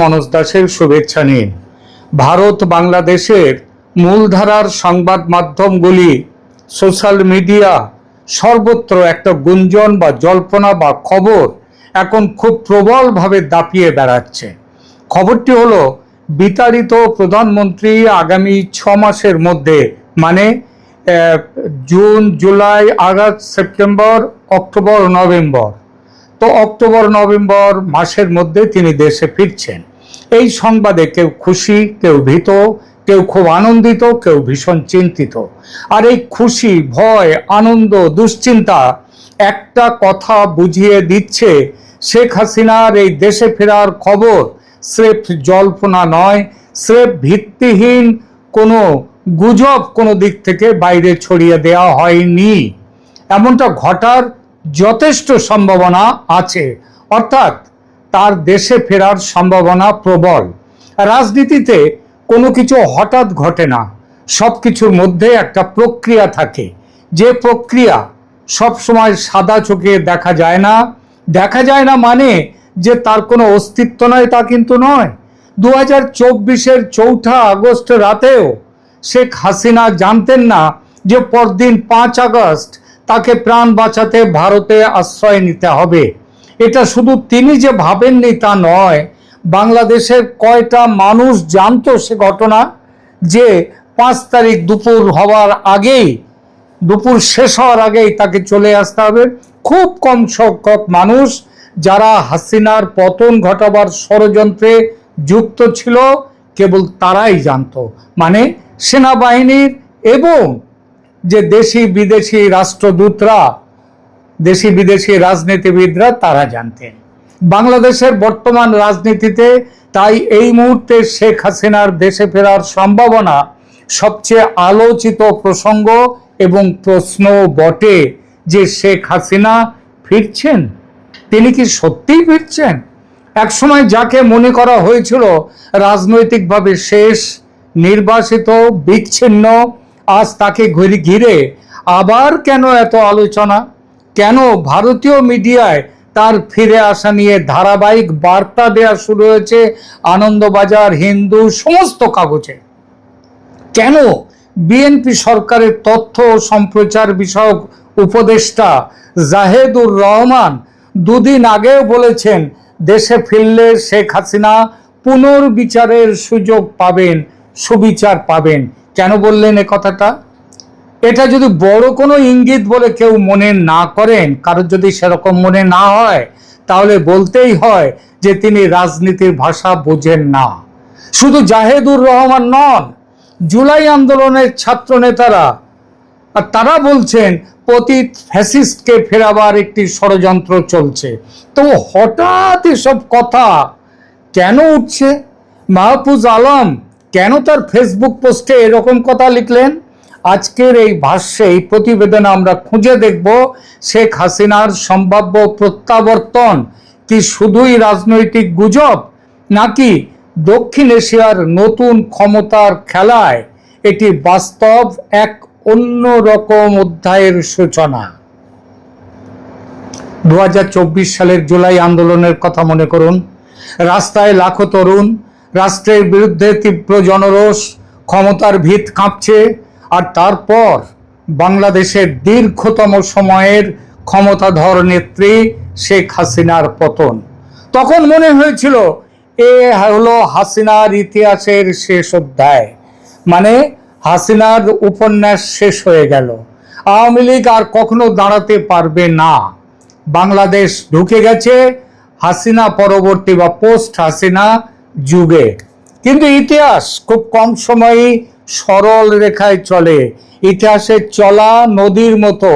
মনোজ দাসের শুভেচ্ছা নিন। ভারত বাংলাদেশের মূলধারার সংবাদ মাধ্যমগুলি, সোশ্যাল মিডিয়া, সর্বত্র একটা গুঞ্জন বা জল্পনা বা খবর এখন খুব প্রবলভাবে দাপিয়ে বেড়াচ্ছে। খবরটি হলো বিতাড়িত প্রধানমন্ত্রী আগামী 6 মাসের মধ্যে, মানে June, July, August, September, October, November, তো অক্টোবর নভেম্বর মাসের মধ্যে তিনি দেশে ফিরছেন। এই সংবাদে কেউ খুশি, কেউ ভীত, কেউ খুব আনন্দিত, কেউ ভীষণ চিন্তিত। আর এই খুশি, ভয়, আনন্দ, দুশ্চিন্তা একটা কথা বুঝিয়ে দিচ্ছে, শেখ হাসিনার এই দেশে ফেরার খবর স্রেফ জল্পনা নয়, স্রেফ ভিত্তিহীন কোনো গুজব কোনো দিক থেকে বাইরে ছড়িয়ে দেওয়া হয়নি। এমনটা ঘটার যথেষ্ট সম্ভাবনা আছে, অর্থাৎ তার দেশে ফেরার সম্ভাবনা প্রবল। রাজনীতিতে কোনো কিছু হঠাৎ ঘটে না, সব কিছুর মধ্যে একটা প্রক্রিয়া থাকে। যে প্রক্রিয়া সবসময় সাদা চোখে দেখা যায় না। দেখা যায় না মানে যে তার কোনো অস্তিত্ব নয় তা কিন্তু নয়। 2024-এর 4 আগস্ট রাতেও শেখ হাসিনা জানতেন না যে পরদিন 5 আগস্ট তাকে প্রাণ বাঁচাতে ভারতে আশ্রয় নিতে হবে। এটা শুধু তিনি যে ভাবেননি তা নয়, বাংলাদেশের কয়টা মানুষ জানতো সে ঘটনা, যে 5 তারিখ দুপুর হওয়ার আগেই, দুপুর শেষ হওয়ার আগেই তাকে চলে আসতে হবে। খুব কম সংখ্যক মানুষ যারা হাসিনার পতন ঘটাবার ষড়যন্ত্রে যুক্ত ছিল, কেবল তারাই জানতো, মানে সেনাবাহিনীর এবং যে দেশি বিদেশি রাষ্ট্রদূতরা, দেশি বিদেশি রাজনীতিবিদরা, তারা জানতেন। বাংলাদেশের বর্তমান রাজনীতিতে তাই এই মুহূর্তে শেখ হাসিনার দেশে ফেরার সম্ভাবনা সবচেয়ে আলোচিত প্রসঙ্গ এবং প্রশ্ন বটে, যে শেখ হাসিনা ফিরছেন। তিনি কি সত্যিই ফিরছেন? একসময় যাকে মনে করা হয়েছিল রাজনৈতিকভাবে শেষ, নির্বাসিত, বিচ্ছিন্ন, আজ তাকে ঘিরে আবার কেন এত আলোচনা? কেন ভারতীয় মিডিয়ায় তার ফিরে আসা নিয়ে ধারাবাহিক বার্তা দেওয়া শুরু হয়েছে? আনন্দবাজার, হিন্দু, সমস্ত কাগজে। কেন বিএনপি সরকারের তথ্য সম্প্রচার বিষয়ক উপদেষ্টা জাহেদুর রহমান 2 দিন আগেও বলেছেন, দেশে ফিরলে শেখ হাসিনা পুনর্বিচারের সুযোগ পাবেন, সুবিচার পাবেন? কেন বললেন এ কথাটা? এটা যদি বড় কোনো ইঙ্গিত বলে কেউ মনে না করেন, কারোর যদি সেরকম মনে না হয়, তাহলে বলতেই হয় যে তিনি রাজনীতির ভাষা বোঝেন না। শুধু জাহেদুর রহমান নন, জুলাই আন্দোলনের ছাত্র নেতারা, আর তারা বলছেন পতিত ফ্যাসিস্টকে ফেরাবার একটি ষড়যন্ত্র চলছে। তো হঠাৎ এসব কথা কেন উঠছে? মাহফুজ আলম কেন তার ফেসবুক পোস্টে এরকম কথা লিখলেন? আজকের এই ভাষ্যে, এই প্রতিবেদনে আমরা খুঁজে দেখব শেখ হাসিনার সম্ভাব্য প্রত্যাবর্তন কি শুধুই রাজনৈতিক গুজব, নাকি দক্ষিণ এশিয়ার নতুন ক্ষমতার খেলায় এটি বাস্তব এক অন্য রকম অধ্যায়ের সূচনা। 2024 সালের জুলাই আন্দোলনের কথা মনে করুন। রাস্তায় লাখো তরুণ, রাষ্ট্রের বিরুদ্ধে তীব্র জনরোষ, ক্ষমতার ভিত কাঁপছে। আর তারপর বাংলাদেশের দীর্ঘতম সময়ের ক্ষমতাধর নেত্রী শেখ হাসিনার পতন। তখন মনে হয়েছিল এ হলো হাসিনার ইতিহাসের শেষ অধ্যায়, মানে হাসিনার উপন্যাস শেষ হয়ে গেল। আওয়ামী লীগ আর কখনো দাঁড়াতে পারবে না। বাংলাদেশ ঢুকে গেছে হাসিনা পরবর্তী বা পোস্ট হাসিনা যুগে। কিন্তু ইতিহাস খুব কম সময়ই সরল রেখায় চলে। ইতিহাসের চলা নদীর মতো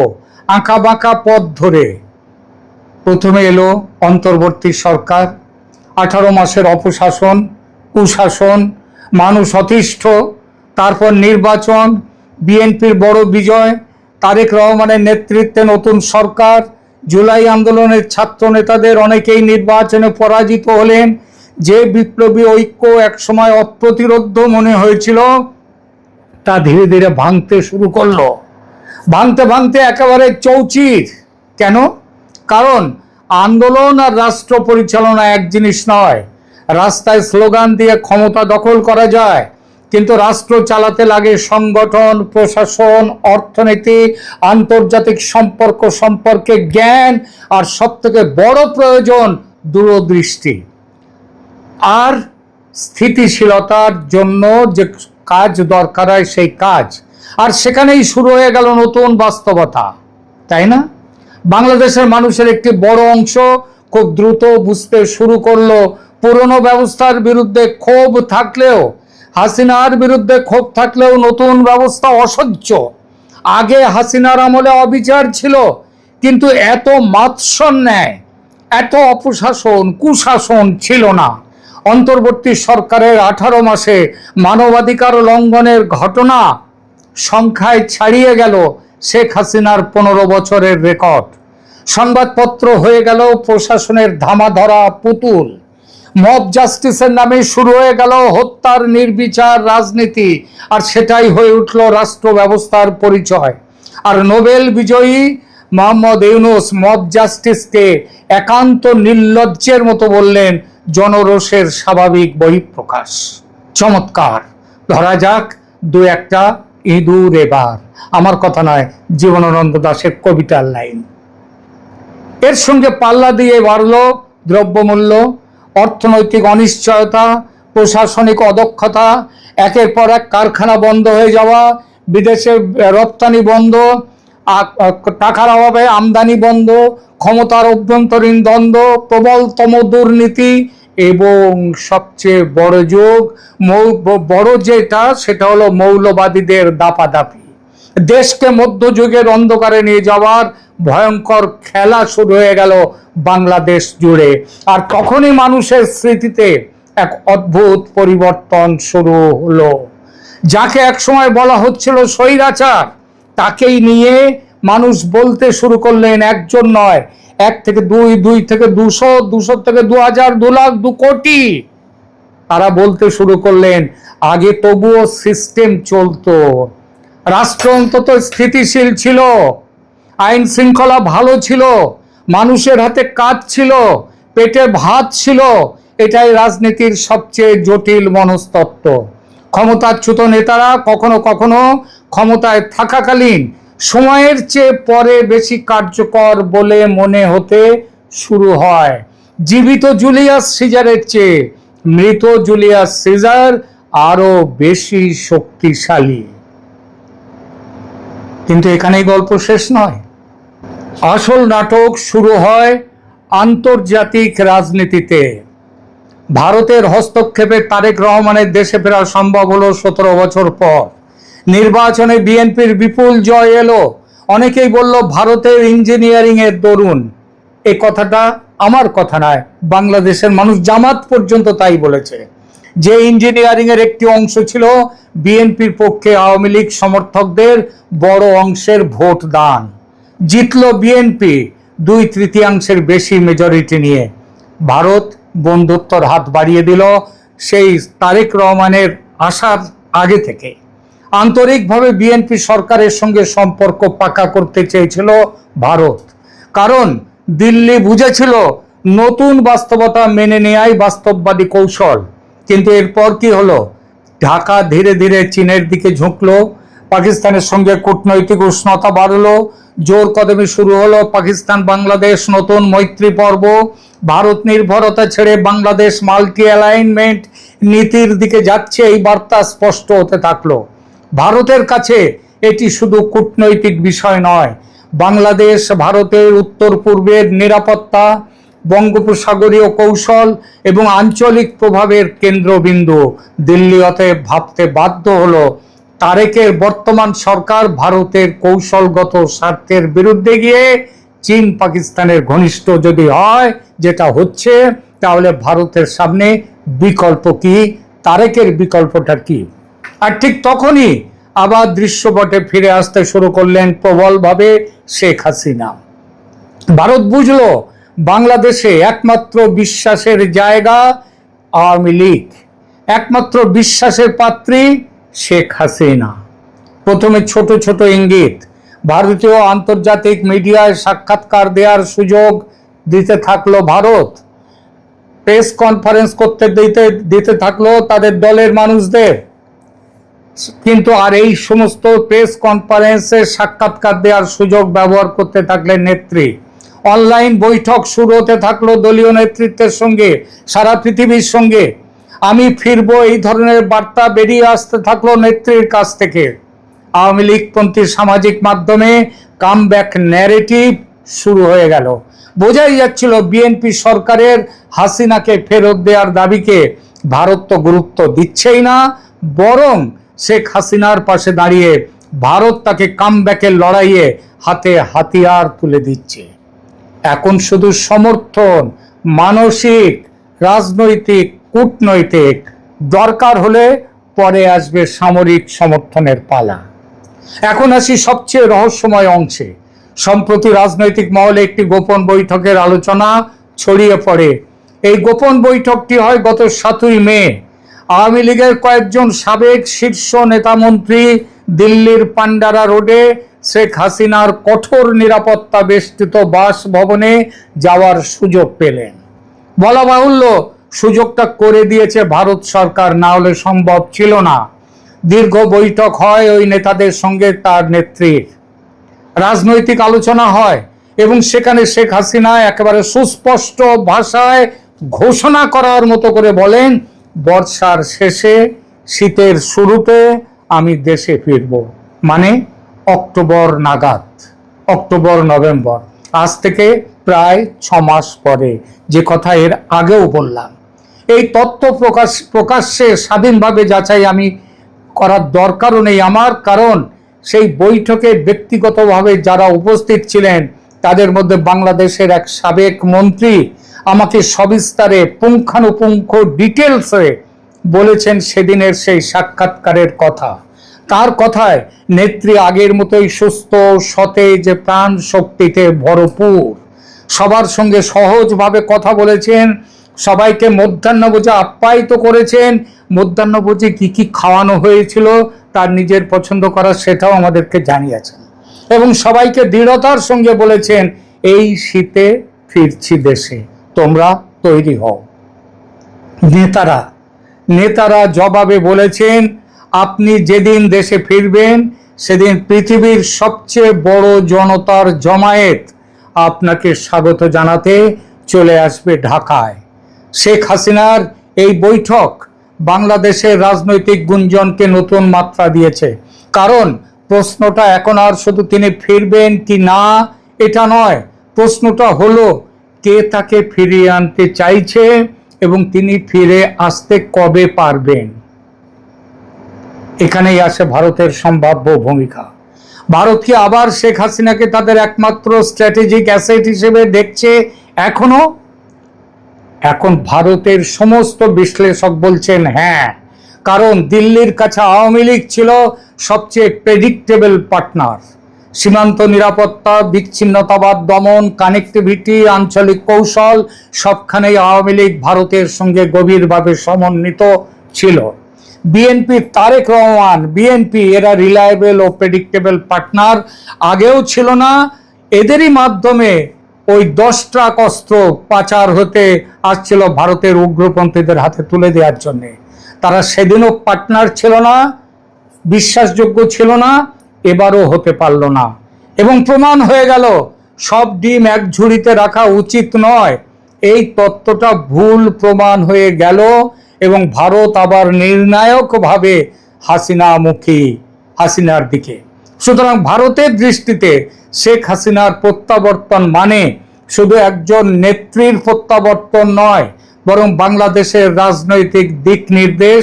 আঁকা বাঁকা পথ ধরে। প্রথমে এলো অন্তর্বর্তী সরকার, 18 মাসের অপশাসন, কুশাসন, মানুষ অতিষ্ঠ। তারপর নির্বাচন, বিএনপির বড় বিজয়, তারেক রহমানের নেতৃত্বে নতুন সরকার। জুলাই আন্দোলনের ছাত্র নেতাদের অনেকেই নির্বাচনে পরাজিত হলেন। যে বিপ্লবী ঐক্য একসময় অপ্রতিরোধ্য মনে হয়েছিল, তা ধীরে ধীরে ভাঙতে শুরু করলো। ভাঙতে ভাঙতে একেবারে চৌচির। কেন? কারণ আন্দোলন আর রাষ্ট্র পরিচালনা এক জিনিস নয়। রাস্তায় স্লোগান দিয়ে ক্ষমতা দখল করা যায়, কিন্তু রাষ্ট্র চালাতে লাগে সংগঠন, প্রশাসন, অর্থনীতি, আন্তর্জাতিক সম্পর্ক সম্পর্কে জ্ঞান, আর সবথেকে বড় প্রয়োজন দূরদৃষ্টি আর স্থিতিশীলতার জন্য যে কাজ দরকার হয় সেই কাজ। আর সেখানেই শুরু হয়ে গেল নতুন বাস্তবতা, তাই না? বাংলাদেশের মানুষের একটি বড় অংশ খুব দ্রুত বুঝতে শুরু করলো পুরনো ব্যবস্থার বিরুদ্ধে ক্ষোভ থাকলেও, হাসিনার বিরুদ্ধে ক্ষোভ থাকলেও নতুন ব্যবস্থা অসহ্য। আগে হাসিনার আমলে অবিচার ছিল, কিন্তু এত মাৎসন্যায়, এত অপশাসন, কুশাসন ছিল না। অন্তর্বর্তী সরকারের 18 মাসে মানবাধিকার লঙ্ঘনের ঘটনা সংখ্যায় ছাড়িয়ে গেল শেখ হাসিনার 15 বছরের রেকর্ড। সংবাদপত্র হয়ে গেল প্রশাসনের ধামাধরা পুতুল। মব জাস্টিসের নামে শুরু হয়ে গেল হত্যার নির্বিচার রাজনীতি, আর সেটাই হয়ে উঠল রাষ্ট্র ব্যবস্থার পরিচয়। আর নোবেল বিজয়ী মোহাম্মদ ইউনূস মব জাস্টিসকে একান্ত নির্লজ্জের মতো বললেন জনরোষের স্বাভাবিক বহিঃপ্রকাশ। চমৎকার। ধরা যাক দু একটা ইঁদুর এবার, আমার কথা নয়, জীবনানন্দ দাশের কবিতার লাইন। এর সঙ্গে পাল্লা দিয়ে বাড়ল দ্রব্যমূল্য, অর্থনৈতিক অনিশ্চয়তা, প্রশাসনিক অদক্ষতা, একের পর এক কারখানা বন্ধ হয়ে যাওয়া, বিদেশে রপ্তানি বন্ধ, টাকার অভাবে আমদানি বন্ধ, ক্ষমতার অভ্যন্তরীণ দ্বন্দ্ব, প্রবলতম দুর্নীতি, এবং সবচেয়ে বড় যেটা সেটা হলো মৌলবাদীদের দাপাদাপি। দেশকে মধ্যযুগের অন্ধকারে নিয়ে যাওয়ার ভয়ঙ্কর খেলা শুরু হয়ে গেল বাংলাদেশ জুড়ে। আর তখনই মানুষের স্মৃতিতে এক অদ্ভুত পরিবর্তন শুরু হলো। যাকে একসময় বলা হচ্ছিল স্বৈরাচার, তাকেই নিয়ে মানুষ বলতে শুরু করলেন, একজন নয়, 1 থেকে 2, 2 থেকে 200, 200 থেকে 2000, 2 লাখ, 2 কোটি। তারা বলতে শুরু করলেন আগে তবুও সিস্টেম চলতো, রাষ্ট্র অন্তত স্থিতিশীল ছিল, আইন শৃঙ্খলা ভালো ছিল, মানুষের হাতে কাজ ছিল, পেটে ভাত ছিল। এটাই রাজনীতির সবচেয়ে জটিল মনস্তত্ত্ব। ক্ষমতাচ্যুত নেতারা কখনো কখনো ক্ষমতায় থাকাকালীন সময়ের চেয়ে পরে বেশি কার্যকর বলে মনে হতে শুরু হয়। জীবিত জুলিয়াস সিজারের চেয়ে মৃত জুলিয়াস সিজার আরো বেশি শক্তিশালী। কিন্তু এখানেই গল্প শেষ নয়। আসল নাটক শুরু হয় আন্তর্জাতিক রাজনীতিতে। ভারতের হস্তক্ষেপে তারেক রহমানের দেশে ফেরা সম্ভব হলো 17 বছর পর। নির্বাচনে বিএনপির বিপুল জয় এলো। অনেকেই বলল ভারতের ইঞ্জিনিয়ারিং এর দরুন। এই কথাটা আমার কথা নয়, বাংলাদেশের মানুষ, জামাত পর্যন্ত তাই বলেছে, যে ইঞ্জিনিয়ারিং এর একটি অংশ ছিল বিএনপির পক্ষে আওয়ামী লীগ সমর্থকদের বড় অংশের ভোট দান। জিতল বিএনপি 2/3 বেশি মেজরিটি নিয়ে। ভারত বন্ধুত্বর হাত বাড়িয়ে দিল সেই তারেক রহমানের আসার আগে থেকে। আন্তরিকভাবে বিএনপি সরকারের সঙ্গে সম্পর্ক পাকা করতে চেয়েছিল ভারত, কারণ দিল্লি বুঝেছিল নতুন বাস্তবতা মেনে নেয়াই বাস্তববাদী কৌশল। কিন্তু এরপর কি হলো? ঢাকা ধীরে ধীরে চীনের দিকে ঝুঁকলো, পাকিস্তানের সঙ্গে কূটনৈতিক উষ্ণতা বাড়লো, জোর কদমে শুরু হলো পাকিস্তান বাংলাদেশ নতুন মৈত্রী পর্ব। ভারত নির্ভরতা ছেড়ে বাংলাদেশ মাল্টি অ্যালাইনমেন্ট নীতির দিকে যাচ্ছে, এই বার্তা স্পষ্ট হতে থাকলো। ভারতের কাছে এটি শুধু কূটনৈতিক বিষয় নয়, বাংলাদেশ ভারতের উত্তর পূর্বের নিরাপত্তা, বঙ্গোপসাগরীয় কৌশল এবং আঞ্চলিক প্রভাবের কেন্দ্রবিন্দু। দিল্লি অতএব ভাবতে বাধ্য হলো তারেকের বর্তমান সরকার ভারতের কৌশলগত স্বার্থের বিরুদ্ধে গিয়ে চীন পাকিস্তানের ঘনিষ্ঠ যদি হয়, যেটা হচ্ছে, তাহলে ভারতের সামনে বিকল্প কি? তারেকের বিকল্পটা কি? আর ঠিক তখনই আবার দৃশ্যপটে ফিরে আসতে শুরু করলেন প্রবলভাবে শেখ হাসিনা। ভারত বুঝলো বাংলাদেশে একমাত্র বিশ্বাসের জায়গা আওয়ামী লীগ, একমাত্র বিশ্বাসের পাত্রী শেখ হাসিনা। প্রথমে ছোট ছোট ইঙ্গিত, ভারতীয় আন্তর্জাতিক মিডিয়ায় সাক্ষাৎকার দেওয়ার সুযোগ দিতে থাকলো ভারত। প্রেস কনফারেন্স করতে দিতে থাকলো তাদের দলের মানুষদের, কিন্তু আর এই সমস্ত প্রেস কনফারেন্সে সাক্ষাৎকার দেওয়ার সুযোগ ব্যবহার করতে থাকলেন নেত্রী। অনলাইন বৈঠক শুরু হতে থাকলো দলীয় নেতৃত্বের সঙ্গে, সারা পৃথিবীর সঙ্গে। আমি ফিরবো, এই ধরনের বার্তা বেরিয়ে আসতে থাকলো নেত্রীর কাছ থেকে। আওয়ামী লীগপন্থী সামাজিক মাধ্যমে কামব্যাক ন্যারেটিভ শুরু হয়ে গেল। বোঝাই যাচ্ছিল বিএনপি সরকারের হাসিনাকে ফেরত দেওয়ার দাবিকে ভারত তো গুরুত্ব দিচ্ছেই না, বরং শেখ হাসিনার পাশে দাঁড়িয়ে ভারত তাকে কামব্যাকের লড়াইয়ে হাতে হাতিয়ার তুলে দিচ্ছে। এখন শুধু সমর্থন, মানসিক, রাজনৈতিক, কূটনৈতিক, দরকার হলে পরে আসবে সামরিক সমর্থনের পালা। এখন আসি সবচেয়ে রহস্যময় অংশে। সম্প্রতি রাজনৈতিক মহলে একটি গোপন বৈঠকের আলোচনা ছড়িয়ে পড়ে। এই গোপন বৈঠকটি হয় গত 7ই মে। আওয়ামী লীগের কয়েকজন সাবেক শীর্ষ নেতামন্ত্রী দিল্লির পান্ডারা রোডে শেখ হাসিনার কঠোর নিরাপত্তা বেষ্টিত বাসভবনে যাওয়ার সুযোগ পেলেন। বলা বাহুল্য, সুযোগটা করে দিয়েছে ভারত সরকার, না হলে সম্ভব ছিল না। দীর্ঘ বৈঠক হয় ওই নেতাদের সঙ্গে, তার নেত্রীর রাজনৈতিক আলোচনা হয় এবং সেখানে শেখ হাসিনা একেবারে সুস্পষ্ট ভাষায় ঘোষণা করার মতো করে বলেন, বর্ষার শেষে শীতের শুরুতে আমি দেশে ফিরব, মানে অক্টোবর নাগাদ, অক্টোবর নভেম্বর, আজ থেকে প্রায় 6 মাস পরে, যে কথা এর আগেও বললাম। এই তথ্য প্রকাশ্যে স্বাধীনভাবে যাচাই আমি করার দরকারও নেই আমার, কারণ সেই বৈঠকে ব্যক্তিগতভাবে যারা উপস্থিত ছিলেন তাদের মধ্যে বাংলাদেশের এক সাবেক মন্ত্রী আমাকে সবিস্তারে পুঙ্খানুপুঙ্খ ডিটেলসে বলেছেন সেদিনের সেই সাক্ষাৎকারের কথা। তার কথায় নেত্রী আগের মতোই সুস্থ, সতেজ, প্রাণ শক্তিতে ভরপুর। সবার সঙ্গে সহজভাবে কথা বলেছেন, সবাইকে মধ্যাহ্নভোজে আপ্যায়িত করেছেন। মধ্যাহ্নভোজে কি কি খাওয়ানো হয়েছিল তার নিজের পছন্দ করা সেটাও আমাদেরকে জানিয়েছেন এবং সবাইকে দৃঢ়তার সঙ্গে বলেছেন, এই শীতে ফিরছি দেশে, তোমরা তৈরি হও। নেতারা জবাবে বলেছেন, আপনি যেদিন দেশে ফিরবেন সেদিন পৃথিবীর সবচেয়ে বড় জনতার জমায়েত আপনাকে স্বাগত জানাতে চলে আসবে ঢাকায়। শেখ হাসিনার এই বৈঠক বাংলাদেশের রাজনৈতিক গুঞ্জনকে নতুন মাত্রা দিয়েছে। কারণ প্রশ্নটা এখন আর শুধু তিনি ফিরবেন কি না এটা নয়, প্রশ্নটা হলো কে তাকে ফিরিয়ে আনতে চাইছে এবং তিনি ফিরে আসতে কবে পারবেন। এখানেই আসে ভারতের সম্ভাব্য ভূমিকা। ভারত কি আবার শেখ হাসিনাকে তাদের একমাত্র স্ট্র্যাটেজিক অ্যাসেট হিসেবে দেখছে এখনো? এখন ভারতের সমস্ত বিশ্লেষক বলছেন হ্যাঁ, কারণ দিল্লির কাছে আওয়ামী লীগ ছিল সবচেয়ে প্রেডিক্টেবল পার্টনার। সীমান্ত নিরাপত্তা, বিচ্ছিন্নতাবাদ দমন, কানেক্টিভিটি, আঞ্চলিক কৌশল, সবখানেই আওয়ামী লীগ ভারতের সঙ্গে গভীরভাবে সমন্বিত ছিল। বিএনপি, তারেক রহমান, বিএনপি এরা রিলায়েবল ও প্রেডিক্টেবল পার্টনার আগেও ছিল না। এদেরই মাধ্যমে ওই 10 ট্রাক অস্ত্র পাচার হতে আসছিল ভারতের উগ্রপন্থীদের হাতে তুলে দেওয়ার জন্য। তারা সেদিনও পার্টনার ছিল না, বিশ্বাসযোগ্য ছিল না, এবারও হতে পারল না এবং প্রমাণ হয়ে গেল সব ডিম এক ঝুড়িতে রাখা উচিত নয়। এই তত্ত্বটা ভুল প্রমাণ হয়ে গেল এবং ভারত আবার নির্ণায়কভাবে হাসিনার দিকে। সুতরাং ভারতের দৃষ্টিতে শেখ হাসিনার প্রত্যাবর্তন মানে শুধু একজন নেত্রীর প্রত্যাবর্তন নয়, বরং বাংলাদেশের রাজনৈতিক দিক নির্দেশ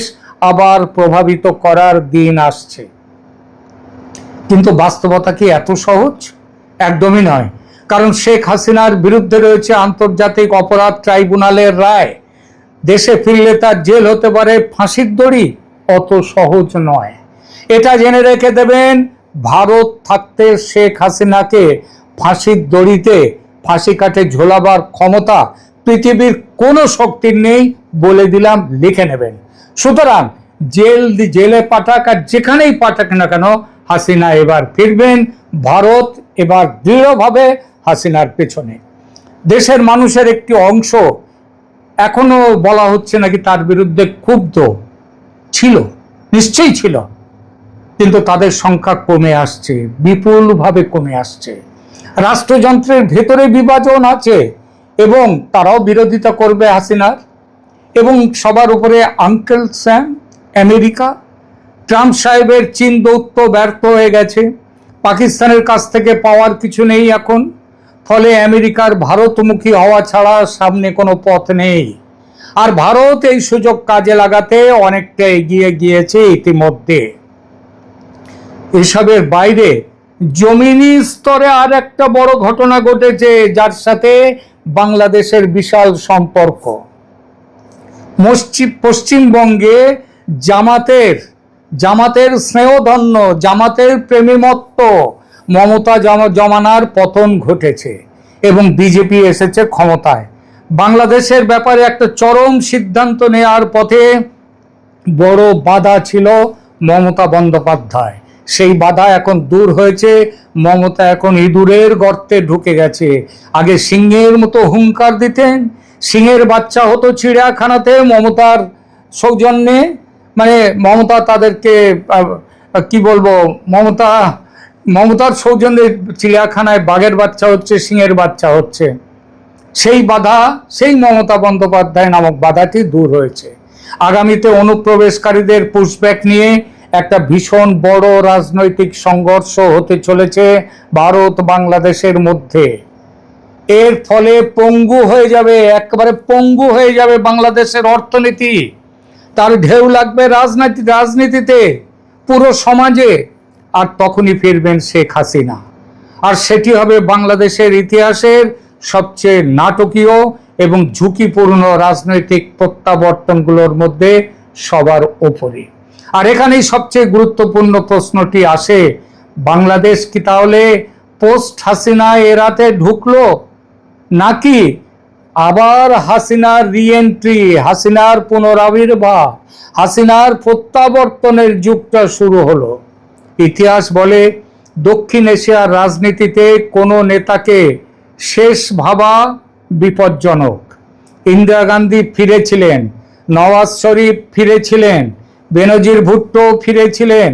আবার প্রভাবিত করার দিন আসছে। কিন্তু বাস্তবতা কি এত সহজ? একদমই নয়, কারণ শেখ হাসিনার বিরুদ্ধে রয়েছে আন্তর্জাতিক অপরাধ ট্রাইব্যুনালের রায়। দেশে ফিরলে তার জেল হতে পারে ফাঁসির দড়ি, অত সহজ নয়। এটা জেনে রেখে দেবেন, ভারত থাকতে শেখ হাসিনাকে ফাঁসির দড়িতে ফাঁসি কাটে ঝোলাবার ক্ষমতা পৃথিবীর কোনো শক্তির নেই, বলে দিলাম, লিখে নেবেন। সুতরাং জেলে পাঠাক আর যেখানেই পাঠাক না কেন, হাসিনা এবার ফিরবেন। ভারত এবার দৃঢ়ভাবে হাসিনার পেছনে। দেশের মানুষের একটি অংশ এখনো বলা হচ্ছে নাকি তার বিরুদ্ধে ক্ষুব্ধ ছিল, নিশ্চয়ই ছিল, কিন্তু তাদের সংখ্যা কমে আসছে, বিপুলভাবে কমে আসছে। রাষ্ট্রযন্ত্রের ভেতরে বিভাজন আছে এবং তারাও বিরোধিতা করবে হাসিনার। এবং সবার উপরে আঙ্কেল স্যাম আমেরিকা, ট্রাম্প সাহেবের চীন দৌত্য ব্যর্থ হয়ে গেছে, পাকিস্তানের কাছ থেকে পাওয়ার কিছু নেই এখন, ফলে আমেরিকার ভারতমুখী হওয়া ছাড়া সামনে কোনো পথ নেই। আর ভারত এই সুযোগ কাজে লাগাতে অনেকটা এগিয়ে গিয়েছে ইতিমধ্যে। এসবের বাইরে জমিনি স্তরে আর একটা বড় ঘটনা ঘটেছে, যার সাথে বাংলাদেশের বিশাল সম্পর্ক। পশ্চিমবঙ্গে জামাতের স্নেহধন্য, জামাতের প্রেমীমত্ত মমতা জমানার পতন ঘটেছে এবং বিজেপি এসেছে ক্ষমতায়। বাংলাদেশের ব্যাপারে একটা চরম সিদ্ধান্ত নেওয়ার পথে বড় বাধা ছিল মমতা বন্দ্যোপাধ্যায়। সেই বাধা এখন দূর হয়েছে, মমতা এখন ইঁদুরের গর্তে ঢুকে গেছে। আগে সিংহের মতো হুঙ্কার দিতেন, সিংহের বাচ্চা হতো চিড়িয়াখানাতে মমতার সৌজন্যে, মানে মমতা তাদেরকে কি বলবো, মমতার সৌজন্যে চিড়িয়াখানায় বাঘের বাচ্চা হচ্ছে, সিংহের বাচ্চা হচ্ছে। সেই বাধা, সেই মমতা বন্দ্যোপাধ্যায় নামক বাধাটি দূর হয়েছে। আগামীতে অনুপ্রবেশকারীদের পুশব্যাক নিয়ে একটা ভীষণ বড় রাজনৈতিক সংঘর্ষ হতে চলেছে ভারত বাংলাদেশের মধ্যে। এর ফলে পঙ্গু হয়ে যাবে, একেবারে পঙ্গু হয়ে যাবে বাংলাদেশের অর্থনীতি। তার ঢেউ লাগবে রাজনীতিতে, পুরো সমাজে। আর তখনই ফিরবেন শেখ হাসিনা। আর সেটি হবে বাংলাদেশের ইতিহাসের সবচেয়ে নাটকীয় এবং ঝুঁকিপূর্ণ রাজনৈতিক প্রত্যাবর্তনগুলোর মধ্যে সবার ওপরে। আর এখানেই সবচেয়ে গুরুত্বপূর্ণ প্রশ্নটি আসে, বাংলাদেশ কি তাহলে পোস্ট হাসিনা এরাতে ঢুকলো, নাকি আবার হাসিনার রিএন্ট্রি, হাসিনার পুনরাবির্ভাব, হাসিনার প্রত্যাবর্তনের যুগটা শুরু হলো? ইতিহাস বলে দক্ষিণ এশিয়ার রাজনীতিতে কোনো নেতাকে শেষ ভাবা বিপজ্জনক। ইন্দিরা গান্ধী ফিরেছিলেন, নওয়াজ শরীফ ফিরেছিলেন, বেনজির ভুট্টো ফিরেছিলেন,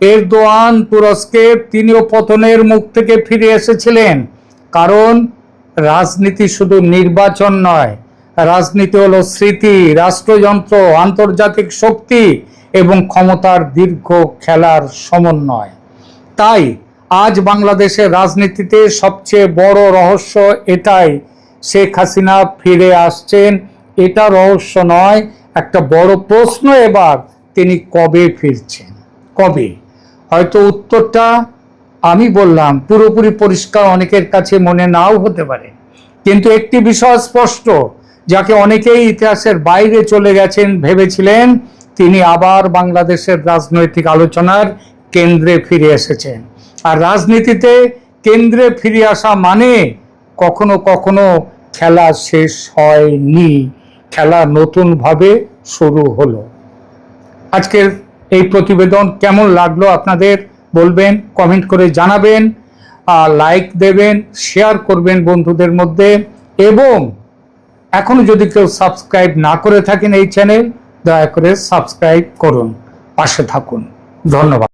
এরদোয়ান তুরস্কের তিনিও পতনের মুখ থেকে ফিরে এসেছিলেন। কারণ রাজনীতি শুধু নির্বাচন নয়, রাজনীতি হলো স্মৃতি, রাষ্ট্রযন্ত্র, আন্তর্জাতিক শক্তি এবং ক্ষমতার দীর্ঘ খেলার সমন্বয়। তাই আজ বাংলাদেশের রাজনীতিতে সবচেয়ে বড় রহস্য এটাই, শেখ হাসিনা ফিরে আসছেন, এটা রহস্য নয়। একটা বড় প্রশ্ন এবার, তিনি কবে ফিরছেন, কবে? হয়তো উত্তরটা আমি বললাম পুরোপুরি পরিষ্কার অনেকের কাছে মনে নাও হতে পারে, কিন্তু একটি বিষয় স্পষ্ট, যাকে অনেকেই ইতিহাসের বাইরে চলে গেছেন ভেবেছিলেন, তিনি আবার বাংলাদেশের রাজনৈতিক আলোচনার কেন্দ্রে ফিরে এসেছেন। আর রাজনীতিতে কেন্দ্রে ফিরে আসা মানে কখনো কখনো খেলা শেষ হয়নি, খেলা নতুনভাবে শুরু হলো। আজকের এই প্রতিবেদন কেমন লাগলো আপনাদের বলবেন, কমেন্ট করে জানাবেন, লাইক দেবেন, শেয়ার করবেন বন্ধুদের মধ্যে, এবং এখনো যদি কেউ সাবস্ক্রাইব না করে থাকেন এই চ্যানেল, দয়া করে সাবস্ক্রাইব করুন, পাশে থাকুন। ধন্যবাদ।